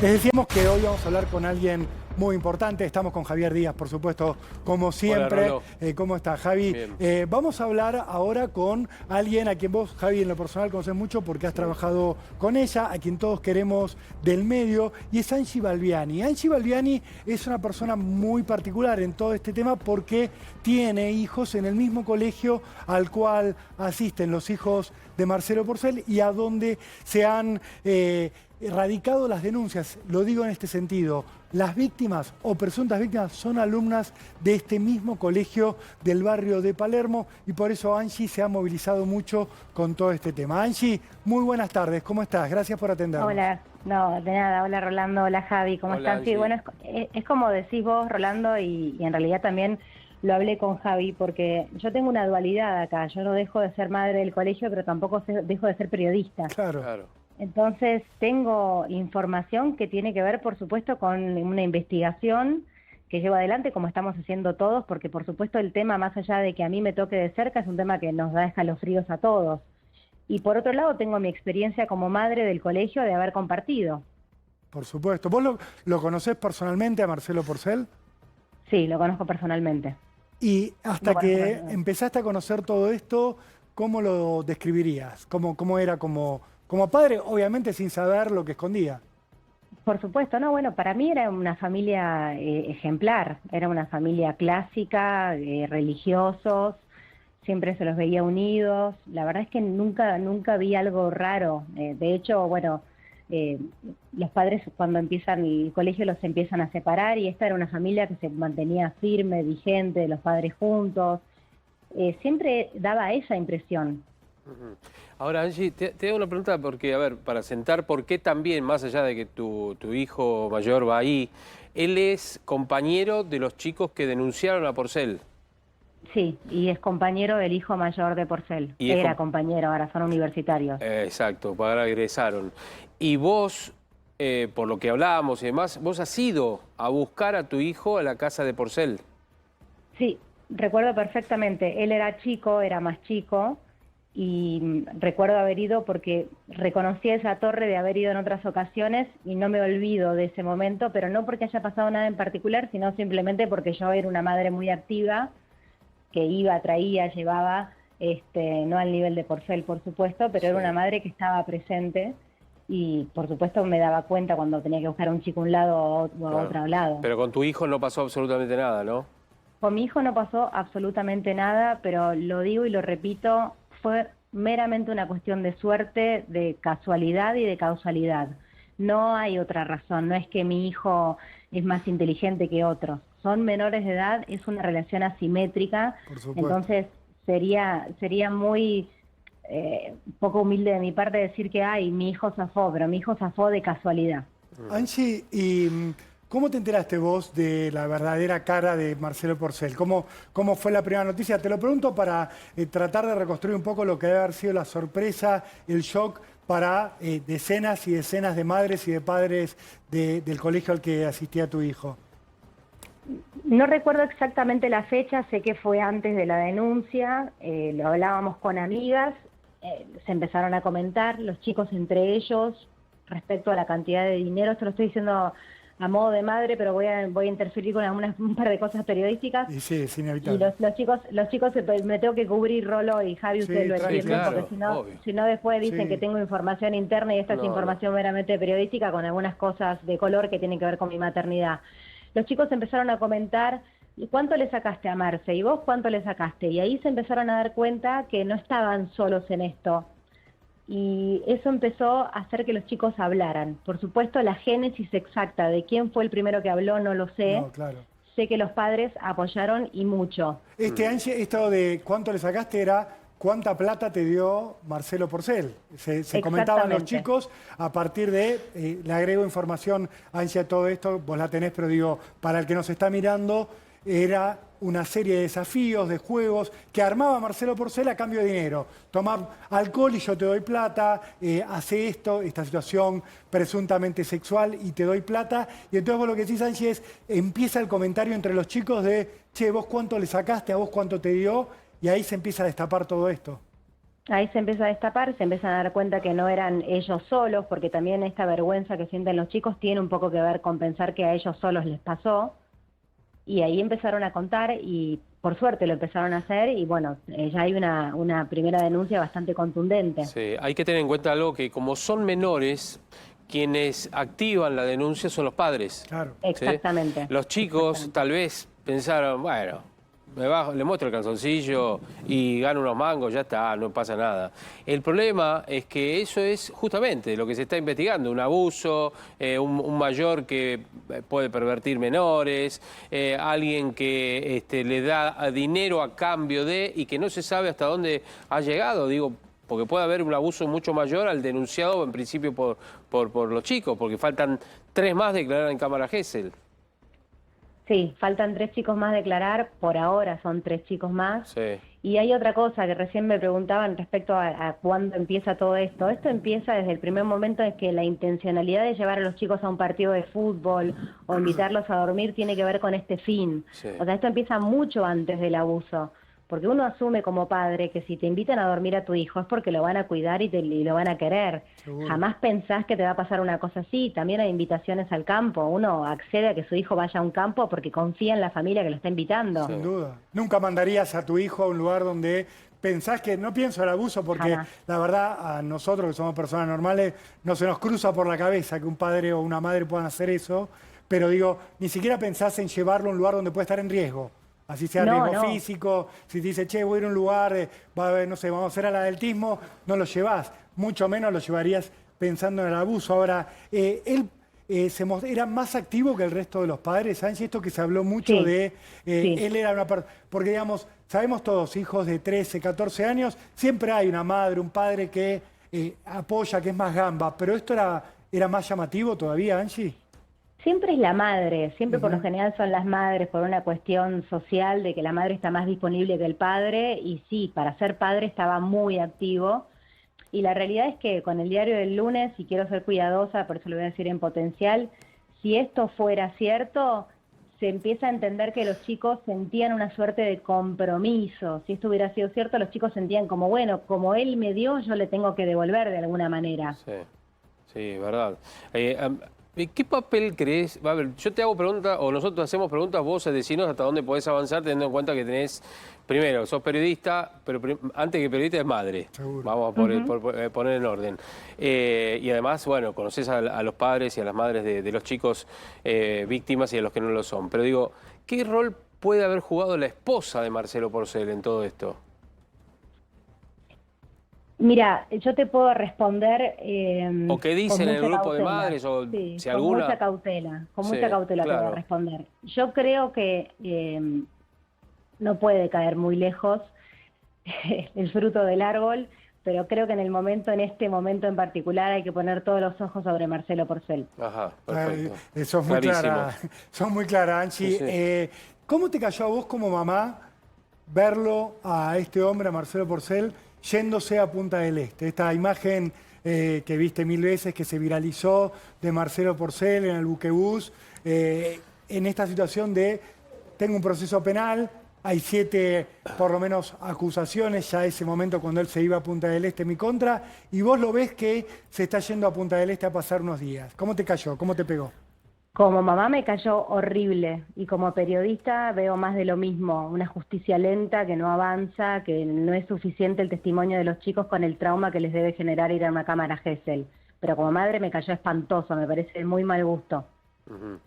Les decíamos que hoy vamos a hablar con alguien muy importante. Estamos con Javier Díaz, por supuesto, como siempre. Hola, ¿Cómo estás, Javi? bien. Vamos a hablar ahora con alguien a quien vos, Javi, en lo personal conoces mucho porque has trabajado con ella, a quien todos queremos del medio, y es Angie Balbiani. Angie Balbiani es una persona muy particular en todo este tema porque tiene hijos en el mismo colegio al cual asisten los hijos de Marcelo Porcel y a donde se han erradicado las denuncias. Lo digo en este sentido, las víctimas o presuntas víctimas son alumnas de este mismo colegio del barrio de Palermo y por eso Angie se ha movilizado mucho con todo este tema. Angie, muy buenas tardes, ¿cómo estás? Gracias por atendernos. Hola, no, de nada, hola Rolando, hola Javi, ¿cómo Hola, están? Sí, Angie. bueno, es como decís vos, Rolando, y en realidad también lo hablé con Javi, porque yo tengo una dualidad acá, yo no dejo de ser madre del colegio, pero tampoco dejo de ser periodista. Claro. Entonces tengo información que tiene que ver, por supuesto, con una investigación que llevo adelante, como estamos haciendo todos, porque por supuesto el tema, más allá de que a mí me toque de cerca, es un tema que nos da escalofríos a todos. Y por otro lado tengo mi experiencia como madre del colegio de haber compartido. Por supuesto. ¿Vos lo conocés personalmente a Marcelo Porcel? Sí, lo conozco personalmente. Y hasta Lo conozco que personalmente. empezaste a conocer todo esto, ¿cómo lo describirías? ¿Cómo era como padre? Obviamente sin saber lo que escondía. Por supuesto, no, bueno, para mí era una familia ejemplar, era una familia clásica, religiosos, siempre se los veía unidos. La verdad es que nunca vi algo raro. De hecho, bueno, los padres cuando empiezan el colegio los empiezan a separar y esta era una familia que se mantenía firme, vigente, los padres juntos. Siempre daba esa impresión. Ujú. Ahora, Angie, te hago una pregunta porque, a ver, para sentar por qué también, más allá de que tu hijo mayor va ahí, él es compañero de los chicos que denunciaron a Porcel. Sí, y es compañero del hijo mayor de Porcel. Y es Era compañero, ahora son universitarios. Exacto, para ahora egresaron. Y vos, por lo que hablábamos y demás, vos has ido a buscar a tu hijo a la casa de Porcel. Sí, recuerdo perfectamente. Él era chico, era más chico, y recuerdo haber ido porque reconocí esa torre de haber ido en otras ocasiones y no me olvido de ese momento, pero no porque haya pasado nada en particular, sino simplemente porque yo era una madre muy activa, que iba, traía, llevaba, no al nivel de Porcel, por supuesto, pero era Sí. una madre que estaba presente y, por supuesto, me daba cuenta cuando tenía que buscar a un chico a un lado o a Claro. otro lado. Pero con tu hijo no pasó absolutamente nada, ¿no? Con mi hijo no pasó absolutamente nada, pero lo digo y lo repito, fue meramente una cuestión de suerte, de casualidad y de causalidad. No hay otra razón, no es que mi hijo es más inteligente que otros. Son menores de edad, es una relación asimétrica, Por supuesto. entonces sería muy poco humilde de mi parte decir que ay, mi hijo zafó, pero mi hijo zafó de casualidad. Angie, ¿y cómo te enteraste vos de la verdadera cara de Marcelo Porcel? ¿Cómo fue la primera noticia? Te lo pregunto para tratar de reconstruir un poco lo que debe haber sido la sorpresa, el shock para decenas y decenas de madres y de padres del colegio al que asistía tu hijo. No recuerdo exactamente la fecha, sé que fue antes de la denuncia, lo hablábamos con amigas, se empezaron a comentar, los chicos entre ellos, respecto a la cantidad de dinero, esto lo estoy diciendo a modo de madre, pero voy a interferir con un par de cosas periodísticas. Y sí, es Y inevitable. los chicos me tengo que cubrir, Rolo y Javi, Sí, ustedes lo tranqui, entienden, claro, porque obvio. si no después dicen Sí. que tengo información interna y esta es No, información meramente periodística con algunas cosas de color que tienen que ver con mi maternidad. Los chicos empezaron a comentar, ¿y cuánto le sacaste a Marce? ¿Y vos cuánto le sacaste? Y ahí se empezaron a dar cuenta que no estaban solos en esto. Y eso empezó a hacer que los chicos hablaran. Por supuesto, la génesis exacta de quién fue el primero que habló no lo sé. No, claro. Sé que los padres apoyaron y mucho. Angie, esto de cuánto le sacaste era cuánta plata te dio Marcelo Porcel. Se comentaban los Exactamente. chicos a partir de, le agrego información, Angie, a todo esto, vos la tenés, pero digo, para el que nos está mirando, era una serie de desafíos, de juegos que armaba Marcelo Porcel a cambio de dinero. Tomá alcohol y yo te doy plata, hace esto, esta situación presuntamente sexual y te doy plata. Y entonces vos lo que decís, Angie, es, empieza el comentario entre los chicos de, che, vos cuánto le sacaste, a vos cuánto te dio, y ahí se empieza a destapar todo esto. Ahí se empieza a destapar, se empiezan a dar cuenta que no eran ellos solos, porque también esta vergüenza que sienten los chicos tiene un poco que ver con pensar que a ellos solos les pasó, y ahí empezaron a contar y por suerte lo empezaron a hacer y bueno, ya hay una primera denuncia bastante contundente. Sí, hay que tener en cuenta algo que como son menores, quienes activan la denuncia son los padres. Claro. ¿Sí? Exactamente. Los chicos tal vez pensaron, bueno, me bajo, le muestro el calzoncillo y gano unos mangos, ya está, no pasa nada. El problema es que eso es justamente lo que se está investigando, un abuso, un mayor que puede pervertir menores, alguien que le da dinero a cambio de y que no se sabe hasta dónde ha llegado, digo, porque puede haber un abuso mucho mayor al denunciado en principio por los chicos, porque faltan 3 más declarar en cámara Gesell. Sí, faltan 3 chicos más a declarar, por ahora son 3 chicos más. Sí. Y hay otra cosa que recién me preguntaban respecto a cuándo empieza todo esto. Esto empieza desde el primer momento en que la intencionalidad de llevar a los chicos a un partido de fútbol o invitarlos a dormir tiene que ver con este fin. Sí. O sea, esto empieza mucho antes del abuso. Porque uno asume como padre que si te invitan a dormir a tu hijo es porque lo van a cuidar y lo van a querer. Seguro. Jamás pensás que te va a pasar una cosa así. También hay invitaciones al campo. Uno accede a que su hijo vaya a un campo porque confía en la familia que lo está invitando. Sin duda. Nunca mandarías a tu hijo a un lugar donde pensás que, no pienso el abuso, porque Jamás. la verdad a nosotros que somos personas normales no se nos cruza por la cabeza que un padre o una madre puedan hacer eso, pero digo, ni siquiera pensás en llevarlo a un lugar donde puede estar en riesgo. Así sea No, riesgo no. físico, si te dice, che, voy a ir a un lugar, va a haber, no sé, vamos a hacer al atletismo, no lo llevas, mucho menos lo llevarías pensando en el abuso. Ahora, él era más activo que el resto de los padres, Angie, esto que se habló mucho Sí, de, sí. él era una persona, porque digamos, sabemos todos, hijos de 13, 14 años, siempre hay una madre, un padre que apoya, que es más gamba, pero esto era más llamativo todavía, Angie. Siempre es la madre, siempre por lo general son las madres por una cuestión social de que la madre está más disponible que el padre y sí, para ser padre estaba muy activo y la realidad es que con el diario del lunes, y quiero ser cuidadosa, por eso lo voy a decir en potencial, si esto fuera cierto, se empieza a entender que los chicos sentían una suerte de compromiso. Si esto hubiera sido cierto, los chicos sentían como, bueno, como él me dio, yo le tengo que devolver de alguna manera. Sí, sí, verdad. ¿Qué papel crees? A ver, yo te hago preguntas, o nosotros hacemos preguntas, vos decinos hasta dónde podés avanzar, teniendo en cuenta que tenés, primero, sos periodista, pero antes que periodista es madre. Seguro. Vamos a poner en orden. Y además, bueno, conocés a los padres y a las madres de los chicos víctimas y a los que no lo son. Pero digo, ¿qué rol puede haber jugado la esposa de Marcelo Porcel en todo esto? Mira, yo te puedo responder ¿O qué dicen en el grupo de madres? O sí, si con alguna... mucha cautela, con Sí, mucha cautela te voy a claro. responder. Yo creo que no puede caer muy lejos el fruto del árbol, pero creo que en este momento en particular hay que poner todos los ojos sobre Marcelo Porcel. Ajá, perfecto. Sos muy Clarísimo. clara, sos muy clara, Angie. Sí, sí. ¿Cómo te cayó a vos como mamá verlo a este hombre, a Marcelo Porcel, yéndose a Punta del Este? Esta imagen que viste 1000 veces, que se viralizó de Marcelo Porcel en el buquebús, en esta situación de, tengo un proceso penal, hay 7, por lo menos, acusaciones ya ese momento cuando él se iba a Punta del Este en mi contra, y vos lo ves que se está yendo a Punta del Este a pasar unos días. ¿Cómo te cayó? ¿Cómo te pegó? Como mamá me cayó horrible y como periodista veo más de lo mismo, una justicia lenta que no avanza, que no es suficiente el testimonio de los chicos con el trauma que les debe generar ir a una cámara Gesell. Pero como madre me cayó espantoso, me parece de muy mal gusto.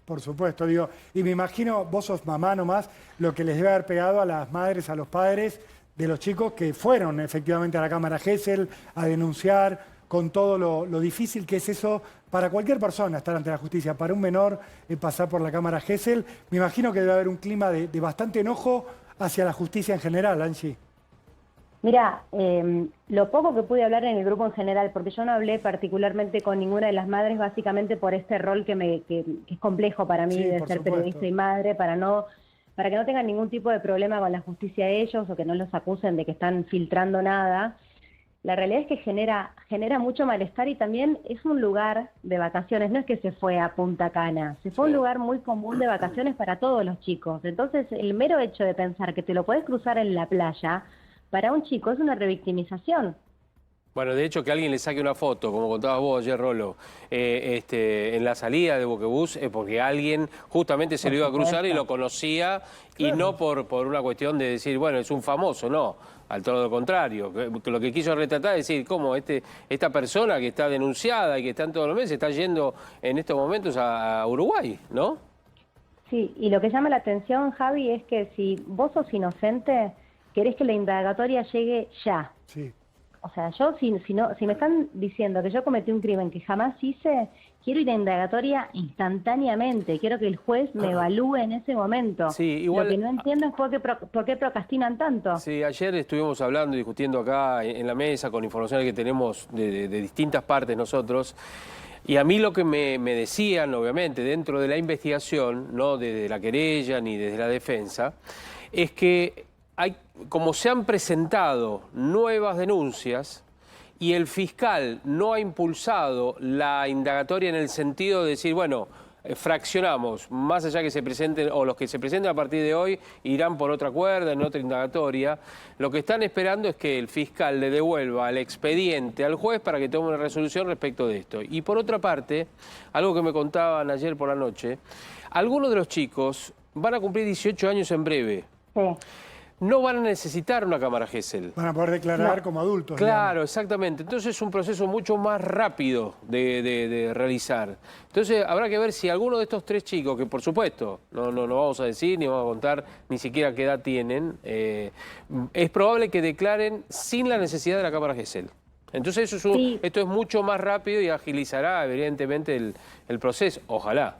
Por supuesto, digo, y me imagino, vos sos mamá nomás, lo que les debe haber pegado a las madres, a los padres de los chicos que fueron efectivamente a la cámara Gesell a denunciar, con todo lo difícil que es eso para cualquier persona estar ante la justicia, para un menor pasar por la cámara Gesell. Me imagino que debe haber un clima de bastante enojo hacia la justicia en general, Angie. Mira, lo poco que pude hablar en el grupo en general, porque yo no hablé particularmente con ninguna de las madres, básicamente por este rol que es complejo para mí Sí, de por ser supuesto. periodista y madre, para que no tengan ningún tipo de problema con la justicia ellos o que no los acusen de que están filtrando nada. La realidad es que genera mucho malestar y también es un lugar de vacaciones, no es que se fue a Punta Cana, se fue a un lugar muy común de vacaciones para todos los chicos. Entonces, el mero hecho de pensar que te lo puedes cruzar en la playa, para un chico es una revictimización. Bueno, de hecho, que alguien le saque una foto, como contabas vos ayer, Rolo, en la salida de Boquebús, es porque alguien justamente se lo iba a cruzar y lo conocía, y no por una cuestión de decir, bueno, es un famoso, no, al todo lo contrario. Que lo que quiso retratar es decir, cómo esta persona que está denunciada y que está en todos los meses está yendo en estos momentos a Uruguay, ¿no? Sí, y lo que llama la atención, Javi, es que si vos sos inocente, querés que la indagatoria llegue ya. Sí. O sea, yo si me están diciendo que yo cometí un crimen que jamás hice, quiero ir a indagatoria instantáneamente, quiero que el juez me evalúe en ese momento. Sí, igual, lo que no entiendo es por qué procrastinan tanto. Sí, ayer estuvimos hablando y discutiendo acá en la mesa con informaciones que tenemos de distintas partes nosotros. Y a mí lo que me decían, obviamente, dentro de la investigación, no desde la querella ni desde la defensa, es que como se han presentado nuevas denuncias y el fiscal no ha impulsado la indagatoria en el sentido de decir, bueno, fraccionamos, más allá que se presenten, o los que se presenten a partir de hoy irán por otra cuerda, en otra indagatoria, lo que están esperando es que el fiscal le devuelva el expediente al juez para que tome una resolución respecto de esto. Y por otra parte, algo que me contaban ayer por la noche, algunos de los chicos van a cumplir 18 años en breve. Sí. No van a necesitar una cámara Gesell. Van a poder declarar como adultos. Claro, digamos. exactamente. Entonces es un proceso mucho más rápido de realizar. Entonces habrá que ver si alguno de estos tres chicos, que por supuesto no vamos a decir ni vamos a contar ni siquiera qué edad tienen, es probable que declaren sin la necesidad de la cámara Gesell. Entonces esto es mucho más rápido y agilizará evidentemente el proceso. Ojalá.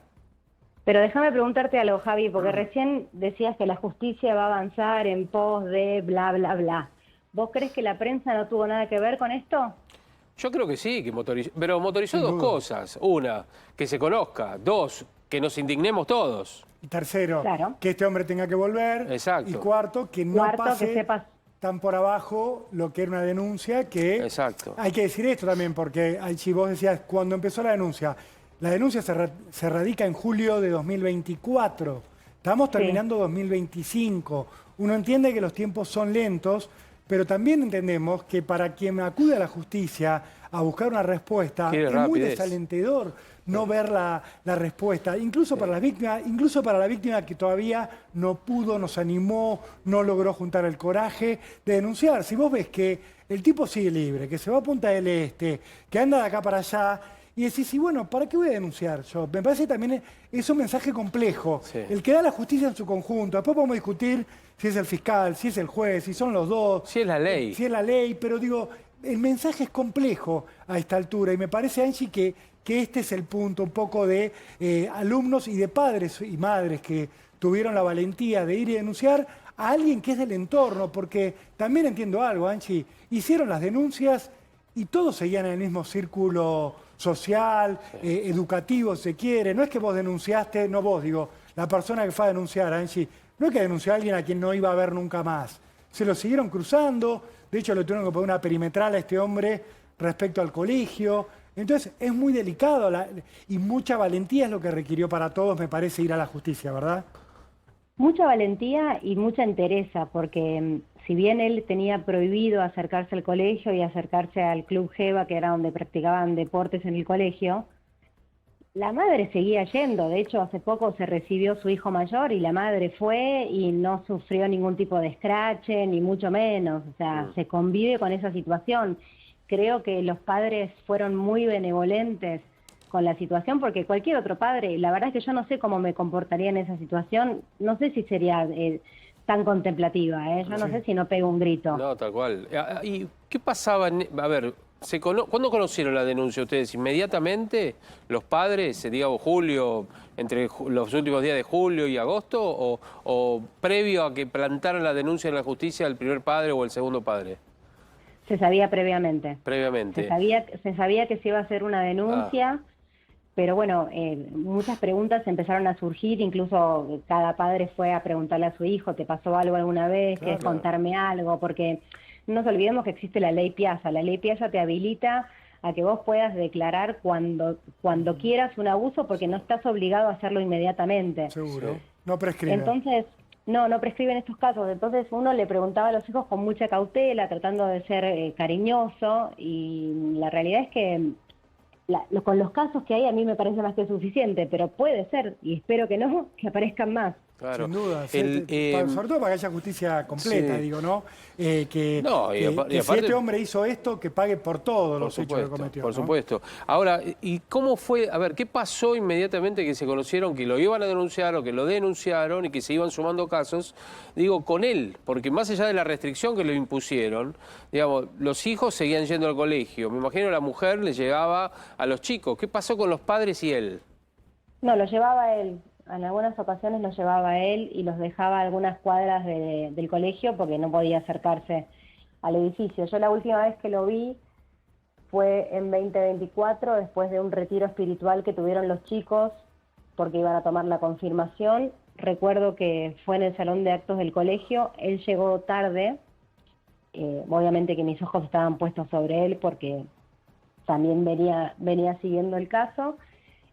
Pero déjame preguntarte algo, Javi, porque recién decías que la justicia va a avanzar en pos de bla, bla, bla. ¿Vos crees que la prensa no tuvo nada que ver con esto? Yo creo que sí, pero motorizó dos cosas. Una, que se conozca. Dos, que nos indignemos todos. Y tercero, Claro. que este hombre tenga que volver. Exacto. Y cuarto, que no pase que sepas. tan por abajo lo que era una denuncia, que Exacto. hay que decir esto también, porque si vos decías, cuando empezó la denuncia se radica en julio de 2024. Estamos terminando 2025. Uno entiende que los tiempos son lentos, pero también entendemos que para quien acude a la justicia a buscar una respuesta, es muy desalentador no ver la respuesta, incluso para las víctimas, incluso para la víctima que todavía no pudo, nos animó, no logró juntar el coraje de denunciar. Si vos ves que el tipo sigue libre, que se va a Punta del Este, que anda de acá para allá, y decís, y bueno, ¿para qué voy a denunciar yo? Me parece que también es un mensaje complejo, el que da la justicia en su conjunto. Después podemos discutir si es el fiscal, si es el juez, si son los dos. Si es la ley. Si es la ley, pero digo, el mensaje es complejo a esta altura. Y me parece, Angie, que este es el punto un poco de alumnos y de padres y madres que tuvieron la valentía de ir y denunciar a alguien que es del entorno. Porque también entiendo algo, Angie, hicieron las denuncias y todos seguían en el mismo círculo social, educativo, si se quiere. No es que vos denunciaste, no vos, digo, la persona que fue a denunciar, Angie, no es que denunció a alguien a quien no iba a ver nunca más. Se lo siguieron cruzando, de hecho le tuvieron que poner una perimetral a este hombre respecto al colegio. Entonces es muy delicado y mucha valentía es lo que requirió para todos, me parece, ir a la justicia, ¿verdad? Mucha valentía y mucha entereza, porque si bien él tenía prohibido acercarse al colegio y acercarse al Club Geva, que era donde practicaban deportes en el colegio, la madre seguía yendo. De hecho, hace poco se recibió su hijo mayor y la madre fue y no sufrió ningún tipo de escrache, ni mucho menos. O sea, se convive con esa situación. Creo que los padres fueron muy benevolentes con la situación, porque cualquier otro padre, la verdad es que yo no sé cómo me comportaría en esa situación, no sé si sería tan contemplativa, yo no sé si no pego un grito. No, tal cual. ¿Y qué pasaba? A ver, ¿cuándo conocieron la denuncia ustedes? ¿Inmediatamente los padres, digamos, julio, entre los últimos días de julio y agosto, o previo a que plantaran la denuncia en la justicia el primer padre o el segundo padre? Se sabía previamente. Previamente. Se sabía que se iba a hacer una denuncia. Pero bueno, muchas preguntas empezaron a surgir, incluso cada padre fue a preguntarle a su hijo, ¿te pasó algo alguna vez? ¿Quieres contarme algo? Porque no nos olvidemos que existe la ley Piazza. La ley Piazza te habilita a que vos puedas declarar cuando quieras un abuso, porque no estás obligado a hacerlo inmediatamente. Seguro, no prescribe. Entonces, no prescriben estos casos. Entonces uno le preguntaba a los hijos con mucha cautela, tratando de ser cariñoso, y la realidad es que con los casos que hay a mí me parece más que suficiente, pero puede ser, y espero que no, que aparezcan más. Claro. Sin duda, sobre todo para que haya justicia completa, Sí. digo, ¿no? No, y que aparte, si este hombre hizo esto, que pague por todos por los hechos que supuesto, cometió. por ¿no? supuesto. Ahora, ¿y cómo fue? A ver, ¿qué pasó inmediatamente que se conocieron que lo iban a denunciar o que lo denunciaron y que se iban sumando casos? Digo, con él, porque más allá de la restricción que le impusieron, digamos, los hijos seguían yendo al colegio. Me imagino la mujer le llegaba a los chicos. ¿Qué pasó con los padres y él? No, lo llevaba él. En algunas ocasiones lo llevaba él y los dejaba a algunas cuadras del colegio porque no podía acercarse al edificio. Yo la última vez que lo vi fue en 2024, después de un retiro espiritual que tuvieron los chicos porque iban a tomar la confirmación. Recuerdo que fue en el salón de actos del colegio, él llegó tarde, obviamente que mis ojos estaban puestos sobre él porque también venía siguiendo el caso.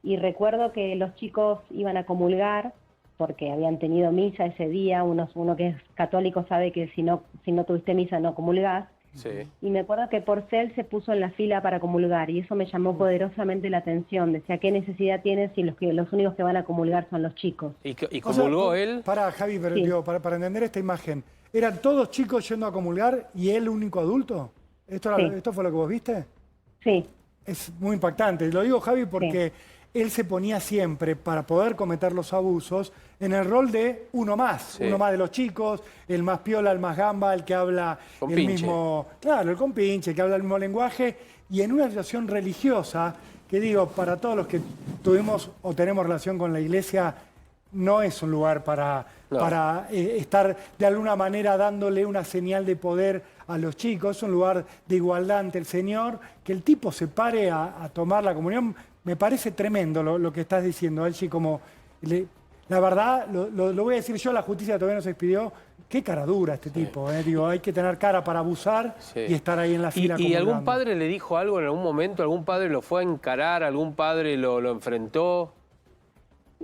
Y recuerdo que los chicos iban a comulgar porque habían tenido misa ese día. Uno que es católico sabe que si no tuviste misa no comulgás. Sí. Y me acuerdo que Porcel se puso en la fila para comulgar y eso me llamó poderosamente la atención. Decía, ¿qué necesidad tienes si los únicos que van a comulgar son los chicos? ¿Y comulgó él? Para Javi, pero Sí. digo, para entender esta imagen, ¿eran todos chicos yendo a comulgar y él único adulto? ¿Esto Sí. fue lo que vos viste? Sí, Es muy impactante. Lo digo, Javi, porque él se ponía siempre, para poder cometer los abusos, en el rol de uno más. Sí. Uno más de los chicos, el más piola, el más gamba, el que habla el Compinche. mismo... Claro, el compinche, que habla el mismo lenguaje. Y en una situación religiosa, que digo, para todos los que tuvimos o tenemos relación con la iglesia, no es un lugar para estar de alguna manera dándole una señal de poder a los chicos. Es un lugar de igualdad ante el Señor. Que el tipo se pare a tomar la comunión, me parece tremendo lo que estás diciendo, Angie, como... la verdad, lo voy a decir yo, la justicia todavía no se expidió. Qué cara dura este tipo, Digo, hay que tener cara para abusar y estar ahí en la fila. ¿Y algún comulgando. padre le dijo algo en algún momento? ¿Algún padre lo fue a encarar? ¿Algún padre lo enfrentó?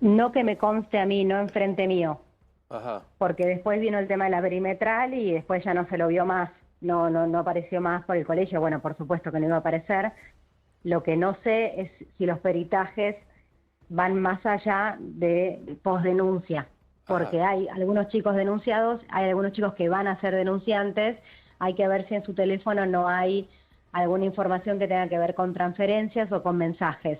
no que me conste a mí, no enfrente mío. Ajá. Porque después vino el tema de la perimetral y después ya no se lo vio más, no apareció más por el colegio. Bueno, por supuesto que no iba a aparecer. Lo que no sé es si los peritajes van más allá de posdenuncia, porque hay algunos chicos denunciados, hay algunos chicos que van a ser denunciantes, hay que ver si en su teléfono no hay alguna información que tenga que ver con transferencias o con mensajes.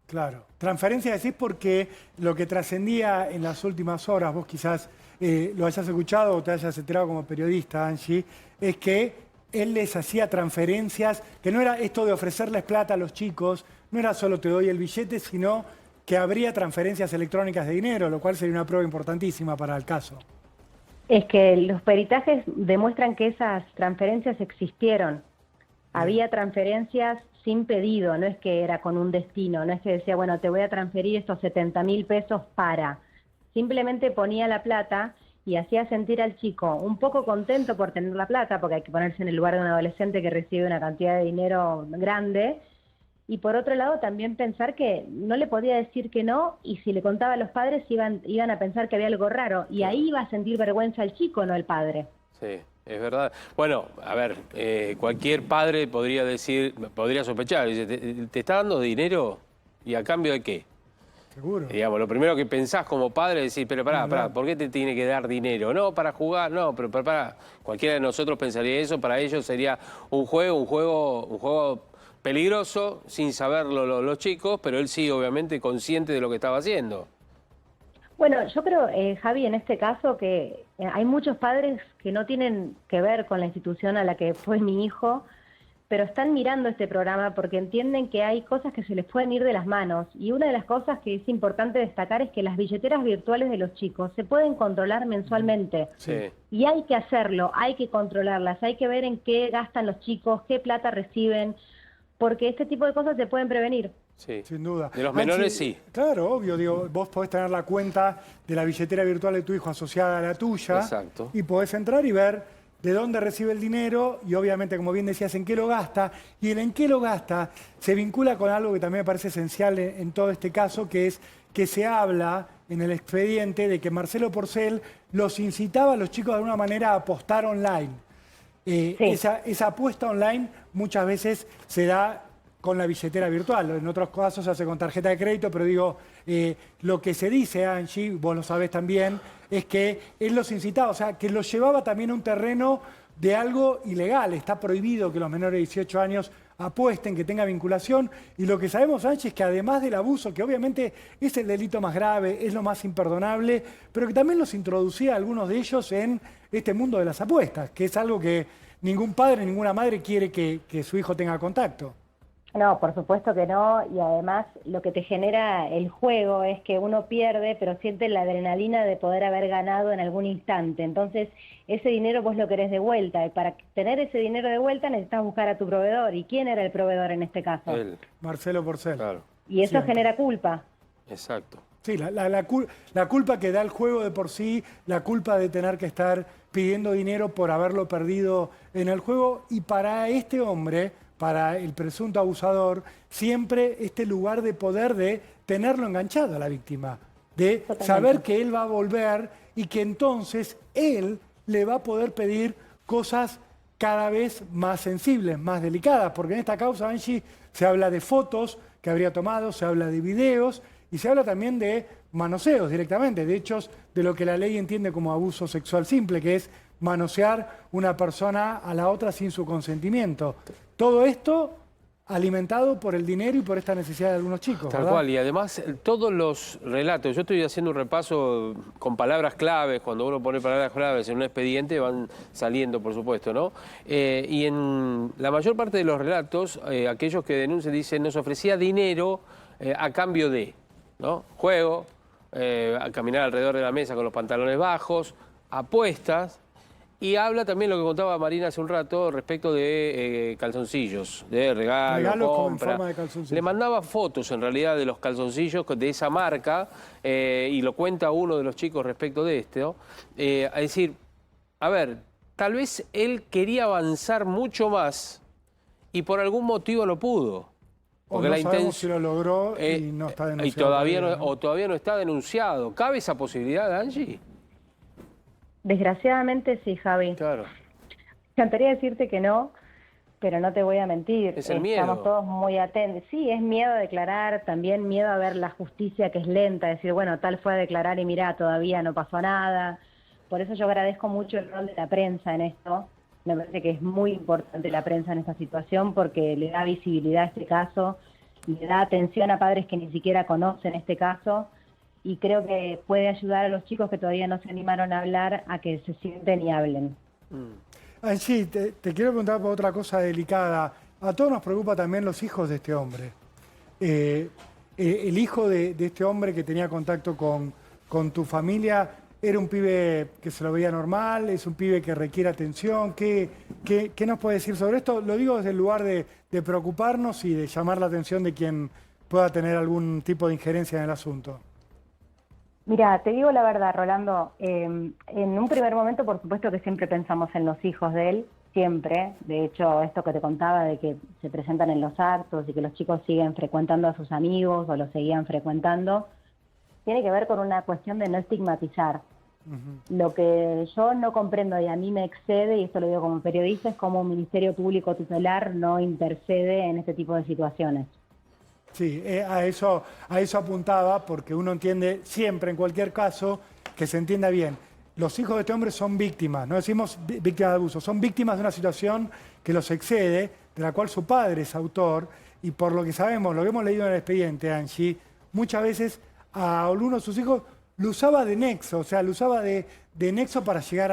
Claro. Transferencia decís porque lo que trascendía en las últimas horas, vos quizás lo hayas escuchado o te hayas enterado como periodista, Angie, es que él les hacía transferencias, que no era esto de ofrecerles plata a los chicos, no era solo te doy el billete, sino que habría transferencias electrónicas de dinero, lo cual sería una prueba importantísima para el caso. Es que los peritajes demuestran que esas transferencias existieron. Había transferencias sin pedido, no es que era con un destino, no es que decía, bueno, te voy a transferir estos 70.000 pesos para. Simplemente ponía la plata y hacía sentir al chico un poco contento por tener la plata, porque hay que ponerse en el lugar de un adolescente que recibe una cantidad de dinero grande. Y por otro lado también pensar que no le podía decir que no, y si le contaba a los padres iban a pensar que había algo raro, y ahí iba a sentir vergüenza el chico, no el padre. Sí, es verdad. Bueno, a ver, cualquier padre podría decir, podría sospechar, dice, ¿te está dando dinero? ¿Y a cambio de qué? Seguro. Digamos, lo primero que pensás como padre es decir, pero pará, ¿por qué te tiene que dar dinero? No, para jugar, no, pero pará. Cualquiera de nosotros pensaría eso, para ellos sería un juego peligroso, sin saberlo los chicos, pero él sí, obviamente, consciente de lo que estaba haciendo. Bueno, yo creo, Javi, en este caso que hay muchos padres que no tienen que ver con la institución a la que fue mi hijo, pero están mirando este programa porque entienden que hay cosas que se les pueden ir de las manos. Y una de las cosas que es importante destacar es que las billeteras virtuales de los chicos se pueden controlar mensualmente. Sí. Y hay que hacerlo, hay que controlarlas, hay que ver en qué gastan los chicos, qué plata reciben, porque este tipo de cosas se pueden prevenir. Sí. Sin duda. De los menores sí. Claro, obvio, digo, vos podés tener la cuenta de la billetera virtual de tu hijo asociada a la tuya. Exacto. Y podés entrar y ver de dónde recibe el dinero y obviamente, como bien decías, en qué lo gasta. Y el en qué lo gasta se vincula con algo que también me parece esencial en todo este caso, que es que se habla en el expediente de que Marcelo Porcel los incitaba a los chicos de alguna manera a apostar online. Sí. Esa apuesta online muchas veces se da con la billetera virtual, en otros casos se hace con tarjeta de crédito, pero digo, lo que se dice, Angie, vos lo sabés también, es que él los incitaba, o sea, que los llevaba también a un terreno de algo ilegal. Está prohibido que los menores de 18 años apuesten, que tenga vinculación, y lo que sabemos, Angie, es que además del abuso, que obviamente es el delito más grave, es lo más imperdonable, pero que también los introducía a algunos de ellos en este mundo de las apuestas, que es algo que ningún padre, ninguna madre quiere que su hijo tenga contacto. No, por supuesto que no, y además lo que te genera el juego es que uno pierde, pero siente la adrenalina de poder haber ganado en algún instante. Entonces, ese dinero vos lo querés de vuelta, y para tener ese dinero de vuelta necesitas buscar a tu proveedor. ¿Y quién era el proveedor en este caso? Él. Marcelo Porcel. Claro. Y eso Siempre. genera culpa. Exacto. Sí, la culpa que da el juego de por sí, la culpa de tener que estar pidiendo dinero por haberlo perdido en el juego, y para este hombre, para el presunto abusador, siempre este lugar de poder de tenerlo enganchado a la víctima, de Totalmente. saber que él va a volver y que entonces él le va a poder pedir cosas cada vez más sensibles, más delicadas, porque en esta causa, Angie, se habla de fotos que habría tomado, se habla de videos y se habla también de manoseos directamente, de hechos de lo que la ley entiende como abuso sexual simple, que es manosear una persona a la otra sin su consentimiento. Todo esto alimentado por el dinero y por esta necesidad de algunos chicos, Tal ¿verdad? cual, y además todos los relatos, yo estoy haciendo un repaso con palabras claves, cuando uno pone palabras claves en un expediente van saliendo, por supuesto, ¿no? Y en la mayor parte de los relatos, aquellos que denuncian dicen, nos ofrecía dinero a cambio de, ¿no? Juego, a caminar alrededor de la mesa con los pantalones bajos, apuestas. Y habla también lo que contaba Marina hace un rato respecto de calzoncillos, de Regalos como en compra. forma de calzoncillo. Le mandaba fotos en realidad de los calzoncillos de esa marca y lo cuenta uno de los chicos respecto de esto. A decir, a ver, tal vez él quería avanzar mucho más y por algún motivo no pudo. O no sabemos si lo logró y no está denunciado. Y todavía todavía, no, o todavía no está denunciado. ¿Cabe esa posibilidad, Angie? Desgraciadamente sí, Javi. Claro. Encantaría decirte que no, pero no te voy a mentir. Es el miedo. Estamos todos muy atentos. Sí, es miedo a declarar, también miedo a ver la justicia que es lenta, decir, bueno, tal fue a declarar y mirá, todavía no pasó nada. Por eso yo agradezco mucho el rol de la prensa en esto. Me parece que es muy importante la prensa en esta situación porque le da visibilidad a este caso, le da atención a padres que ni siquiera conocen este caso, y creo que puede ayudar a los chicos que todavía no se animaron a hablar a que se sienten y hablen. Angie, te quiero preguntar por otra cosa delicada. A todos nos preocupa también los hijos de este hombre. El hijo de este hombre que tenía contacto con tu familia, ¿era un pibe que se lo veía normal? ¿Es un pibe que requiere atención? ¿Qué nos puede decir sobre esto? Lo digo desde el lugar de preocuparnos y de llamar la atención de quien pueda tener algún tipo de injerencia en el asunto. Mira, te digo la verdad, Rolando, en un primer momento por supuesto que siempre pensamos en los hijos de él, siempre. De hecho, esto que te contaba de que se presentan en los actos y que los chicos siguen frecuentando a sus amigos o los seguían frecuentando, tiene que ver con una cuestión de no estigmatizar. Lo que yo no comprendo y a mí me excede, y esto lo digo como periodista, es cómo un ministerio público tutelar no intercede en este tipo de situaciones. Sí, a eso apuntaba, porque uno entiende siempre, en cualquier caso, que se entienda bien. Los hijos de este hombre son víctimas, no decimos víctimas de abuso, son víctimas de una situación que los excede, de la cual su padre es autor, y por lo que sabemos, lo que hemos leído en el expediente, Angie, muchas veces a alguno de sus hijos lo usaba de nexo, o sea, lo usaba de nexo para llegar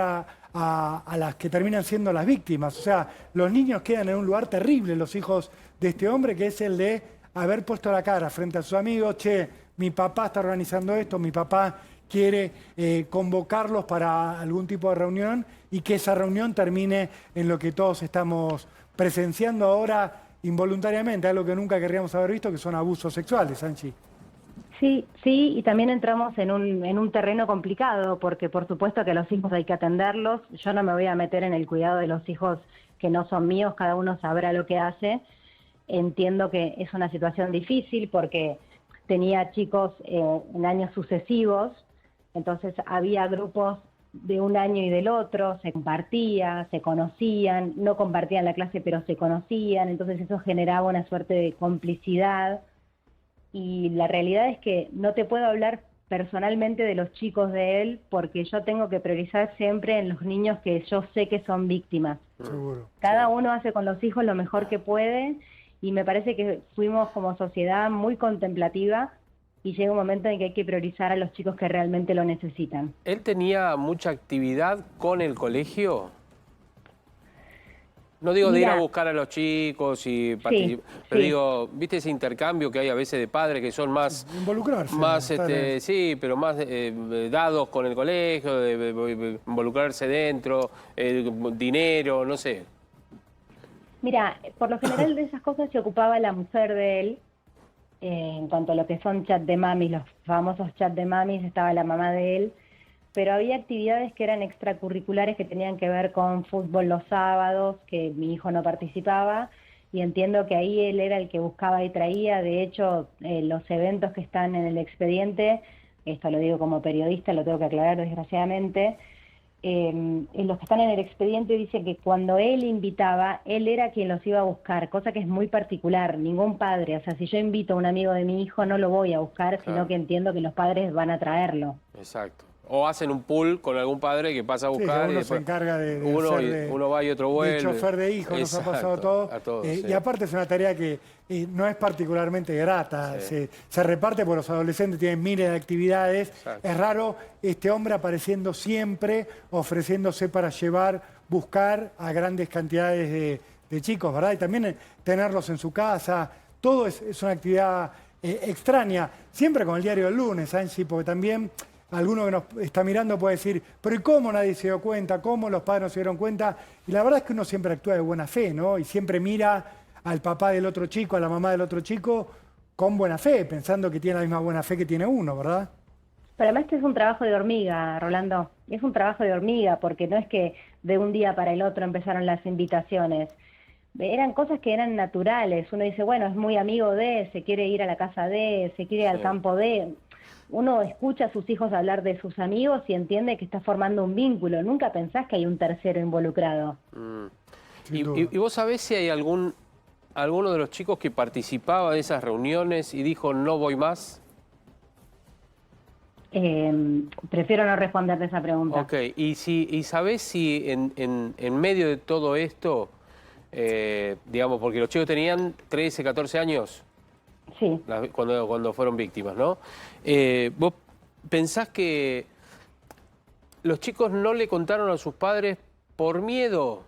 a las que terminan siendo las víctimas. O sea, los niños quedan en un lugar terrible, los hijos de este hombre, que es el de haber puesto la cara frente a sus amigos, che, mi papá está organizando esto, mi papá quiere convocarlos para algún tipo de reunión y que esa reunión termine en lo que todos estamos presenciando ahora involuntariamente, algo que nunca querríamos haber visto, que son abusos sexuales, Angie. Sí, y también entramos en un terreno complicado, porque por supuesto que a los hijos hay que atenderlos. Yo no me voy a meter en el cuidado de los hijos que no son míos, cada uno sabrá lo que hace. Entiendo que es una situación difícil porque tenía chicos en años sucesivos, entonces había grupos de un año y del otro, se compartía, se conocían, no compartían la clase pero se conocían, entonces eso generaba una suerte de complicidad y la realidad es que no te puedo hablar personalmente de los chicos de él porque yo tengo que priorizar siempre en los niños que yo sé que son víctimas. Seguro. Cada uno hace con los hijos lo mejor que puede y me parece que fuimos como sociedad muy contemplativa y llega un momento en que hay que priorizar a los chicos que realmente lo necesitan. ¿Él tenía mucha actividad con el colegio? No digo de ir a buscar a los chicos y participar, pero digo, ¿viste ese intercambio que hay a veces de padres que son más... Involucrarse. Más, sí, pero más dados con el colegio, de involucrarse dentro, dinero, no sé. Mira, por lo general de esas cosas se ocupaba la mujer de él. En cuanto a lo que son chat de mamis, los famosos chat de mamis, estaba la mamá de él, pero había actividades que eran extracurriculares que tenían que ver con fútbol los sábados, que mi hijo no participaba, y entiendo que ahí él era el que buscaba y traía. De hecho, los eventos que están en el expediente, esto lo digo como periodista, lo tengo que aclarar desgraciadamente, en los que están en el expediente dice que cuando él invitaba, él era quien los iba a buscar, cosa que es muy particular, ningún padre, o sea, si yo invito a un amigo de mi hijo no lo voy a buscar, sino que entiendo que los padres van a traerlo. Exacto. O hacen un pool con algún padre que pasa a buscar. Sí, uno y se encarga de uno va y otro vuelve. De chofer de hijos, nos ha pasado todo. A todos, Y aparte es una tarea que no es particularmente grata. Sí. Se reparte porque los adolescentes tienen miles de actividades. Exacto. Es raro este hombre apareciendo siempre, ofreciéndose para buscar a grandes cantidades de chicos, ¿verdad? Y también tenerlos en su casa. Todo es una actividad extraña. Siempre con el diario del lunes, Angie, porque también... Alguno que nos está mirando puede decir, pero ¿y cómo nadie se dio cuenta? ¿Cómo los padres no se dieron cuenta? Y la verdad es que uno siempre actúa de buena fe, ¿no? Y siempre mira al papá del otro chico, a la mamá del otro chico, con buena fe, pensando que tiene la misma buena fe que tiene uno, ¿verdad? Pero además que es un trabajo de hormiga, Rolando. Es un trabajo de hormiga, porque no es que de un día para el otro empezaron las invitaciones. Eran cosas que eran naturales. Uno dice, bueno, es muy amigo de, se quiere ir a la casa de, se quiere ir al campo de... Uno escucha a sus hijos hablar de sus amigos y entiende que está formando un vínculo. Nunca pensás que hay un tercero involucrado. ¿Y vos sabés si hay alguno de los chicos que participaba de esas reuniones y dijo no voy más? Prefiero no responderte esa pregunta. Ok, ¿y sabés si en medio de todo esto, digamos, porque los chicos tenían 13, 14 años... Sí. Cuando fueron víctimas, ¿no? ¿Vos pensás que los chicos no le contaron a sus padres por miedo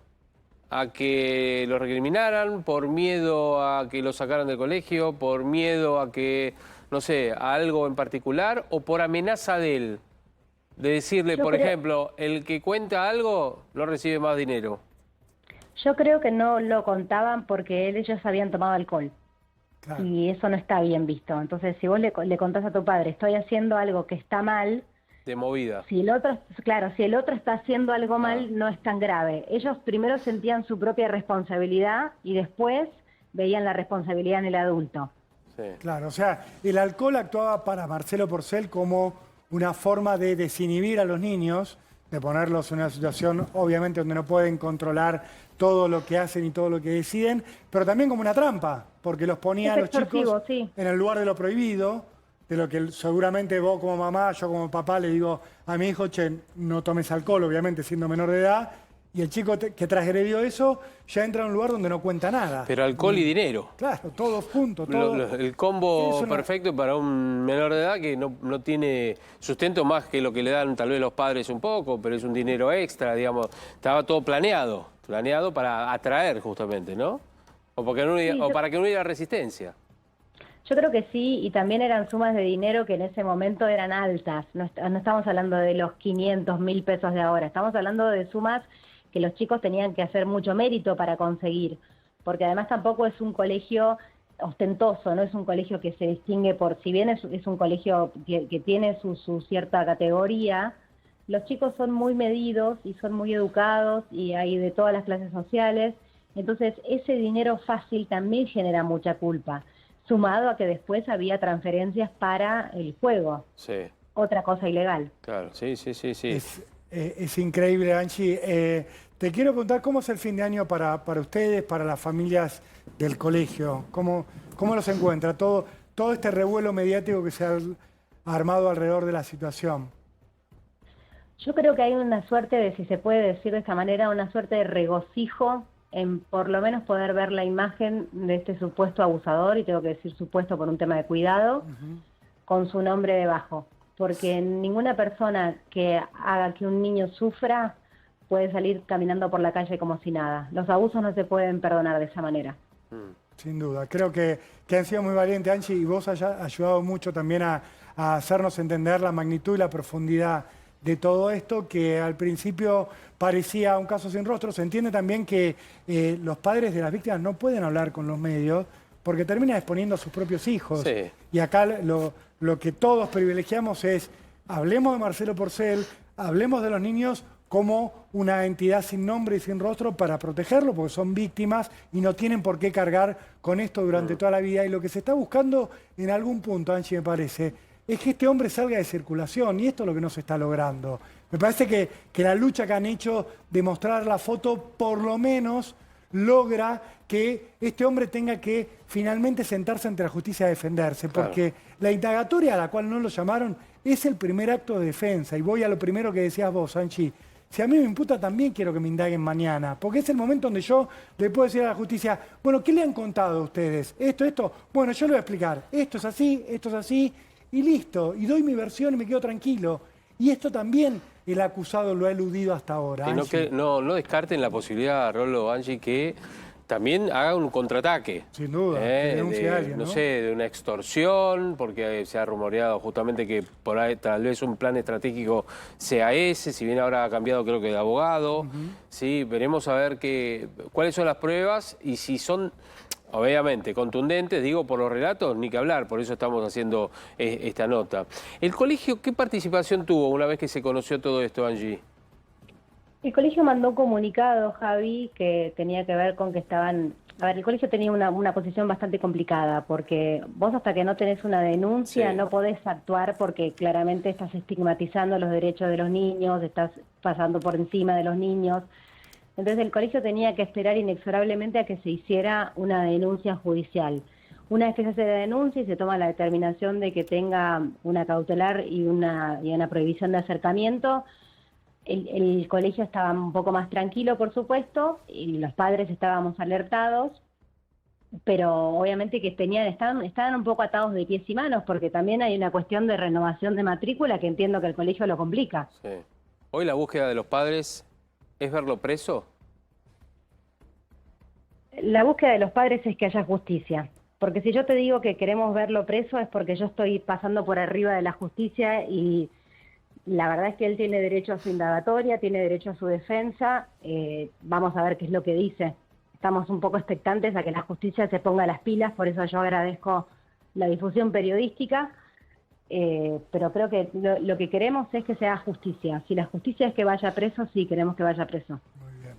a que los recriminaran, por miedo a que los sacaran del colegio, por miedo a que, no sé, a algo en particular, o por amenaza de él? De decirle, por ejemplo, el que cuenta algo no recibe más dinero. Yo creo que no lo contaban porque ellos habían tomado alcohol. Claro. Y eso no está bien visto. Entonces, si vos le contás a tu padre, estoy haciendo algo que está mal... De movida. Si el otro, claro, si el otro está haciendo algo mal, no es tan grave. Ellos primero sentían su propia responsabilidad y después veían la responsabilidad en el adulto. Sí. Claro, o sea, el alcohol actuaba para Marcelo Porcel como una forma de desinhibir a los niños, de ponerlos en una situación, obviamente, donde no pueden controlar todo lo que hacen y todo lo que deciden, pero también como una trampa, porque los ponía a los chicos en el lugar de lo prohibido, de lo que seguramente vos como mamá, yo como papá le digo a mi hijo, che, no tomes alcohol, obviamente siendo menor de edad, y el chico que transgredió eso ya entra a un lugar donde no cuenta nada. Pero alcohol y dinero. Claro, todos juntos. Todo. El combo perfecto para un menor de edad que no tiene sustento más que lo que le dan tal vez los padres un poco, pero es un dinero extra, digamos. Estaba todo planeado para atraer justamente, ¿no? O para que no hubiera resistencia. Yo creo que sí, y también eran sumas de dinero que en ese momento eran altas. No estamos hablando de los 500, 1000 pesos de ahora, estamos hablando de sumas que los chicos tenían que hacer mucho mérito para conseguir, porque además tampoco es un colegio ostentoso, no es un colegio que se distingue por, si bien es un colegio que tiene su cierta categoría, los chicos son muy medidos y son muy educados y hay de todas las clases sociales, entonces ese dinero fácil también genera mucha culpa. sumado a que después había transferencias para el juego, Sí, otra cosa ilegal. claro, sí. Es increíble, Angie. Te quiero preguntar cómo es el fin de año para ustedes, para las familias del colegio. ¿Cómo los encuentra todo este revuelo mediático que se ha armado alrededor de la situación? Yo creo que hay una suerte de, si se puede decir de esta manera, una suerte de regocijo en por lo menos poder ver la imagen de este supuesto abusador, y tengo que decir supuesto por un tema de cuidado, con su nombre debajo. Porque ninguna persona que haga que un niño sufra puede salir caminando por la calle como si nada. Los abusos no se pueden perdonar de esa manera. Sin duda. Creo que han sido muy valientes, Angie, y vos has ayudado mucho también a hacernos entender la magnitud y la profundidad de todo esto, que al principio parecía un caso sin rostro. Se entiende también que los padres de las víctimas no pueden hablar con los medios porque terminan exponiendo a sus propios hijos. Sí. Y acá lo que todos privilegiamos es, hablemos de Marcelo Porcel, hablemos de los niños como una entidad sin nombre y sin rostro para protegerlo, porque son víctimas y no tienen por qué cargar con esto durante toda la vida. Y lo que se está buscando en algún punto, Angie, me parece, es que este hombre salga de circulación, y esto es lo que no se está logrando. Me parece que la lucha que han hecho de mostrar la foto, por lo menos logra que este hombre tenga que finalmente sentarse ante la justicia a defenderse, porque la indagatoria a la cual no lo llamaron es el primer acto de defensa. Y voy a lo primero que decías vos, Angie. Si a mí me imputa, también quiero que me indaguen mañana, porque es el momento donde yo le puedo decir a la justicia, bueno, ¿qué le han contado a ustedes? Esto, bueno, yo le voy a explicar, esto es así, y listo, y doy mi versión y me quedo tranquilo. Y esto también el acusado lo ha eludido hasta ahora. Y no descarten la posibilidad, Rolo, Angie, que también haga un contraataque. Sin duda, que denuncie a alguien, no sé, de una extorsión, porque se ha rumoreado justamente que por ahí tal vez un plan estratégico sea ese, si bien ahora ha cambiado creo que de abogado. Sí, veremos a ver cuáles son las pruebas y si son, obviamente, contundentes, digo, por los relatos, ni que hablar, por eso estamos haciendo esta nota. ¿El colegio qué participación tuvo una vez que se conoció todo esto, Angie? El colegio mandó un comunicado, Javi, que tenía que ver con que estaban... A ver, el colegio tenía una posición bastante complicada, porque vos hasta que no tenés una denuncia no podés actuar porque claramente estás estigmatizando los derechos de los niños, estás pasando por encima de los niños. Entonces el colegio tenía que esperar inexorablemente a que se hiciera una denuncia judicial. Una vez que se hace la denuncia y se toma la determinación de que tenga una cautelar y una prohibición de acercamiento, el colegio estaba un poco más tranquilo, por supuesto, y los padres estábamos alertados, pero obviamente que estaban un poco atados de pies y manos, porque también hay una cuestión de renovación de matrícula que entiendo que el colegio lo complica. Sí. Hoy la búsqueda de los padres es verlo preso. La búsqueda de los padres es que haya justicia, porque si yo te digo que queremos verlo preso es porque yo estoy pasando por arriba de la justicia y la verdad es que él tiene derecho a su indagatoria, tiene derecho a su defensa. Vamos a ver qué es lo que dice. Estamos un poco expectantes a que la justicia se ponga las pilas, por eso yo agradezco la difusión periodística, pero creo que lo que queremos es que sea justicia. Si la justicia es que vaya preso, sí, queremos que vaya preso. Muy bien.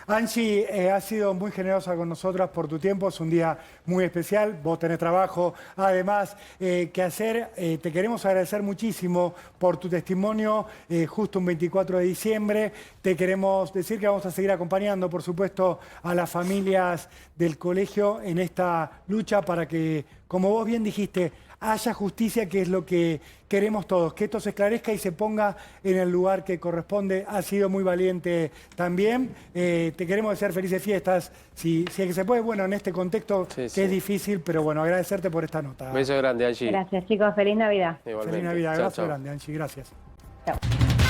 Angie, has sido muy generosa con nosotras por tu tiempo, es un día muy especial, vos tenés trabajo, además que hacer, te queremos agradecer muchísimo por tu testimonio, justo un 24 de diciembre, te queremos decir que vamos a seguir acompañando, por supuesto, a las familias del colegio en esta lucha para que, como vos bien dijiste, haya justicia, que es lo que queremos todos, que esto se esclarezca y se ponga en el lugar que corresponde. Ha sido muy valiente también. Te queremos desear felices fiestas, si es que se puede, bueno, en este contexto que es difícil, pero bueno, agradecerte por esta nota. Beso grande, Angie. Gracias, chicos. Feliz Navidad. Igualmente. Feliz Navidad. Chau, Abrazo chau. grande, Angie. Gracias. Chao.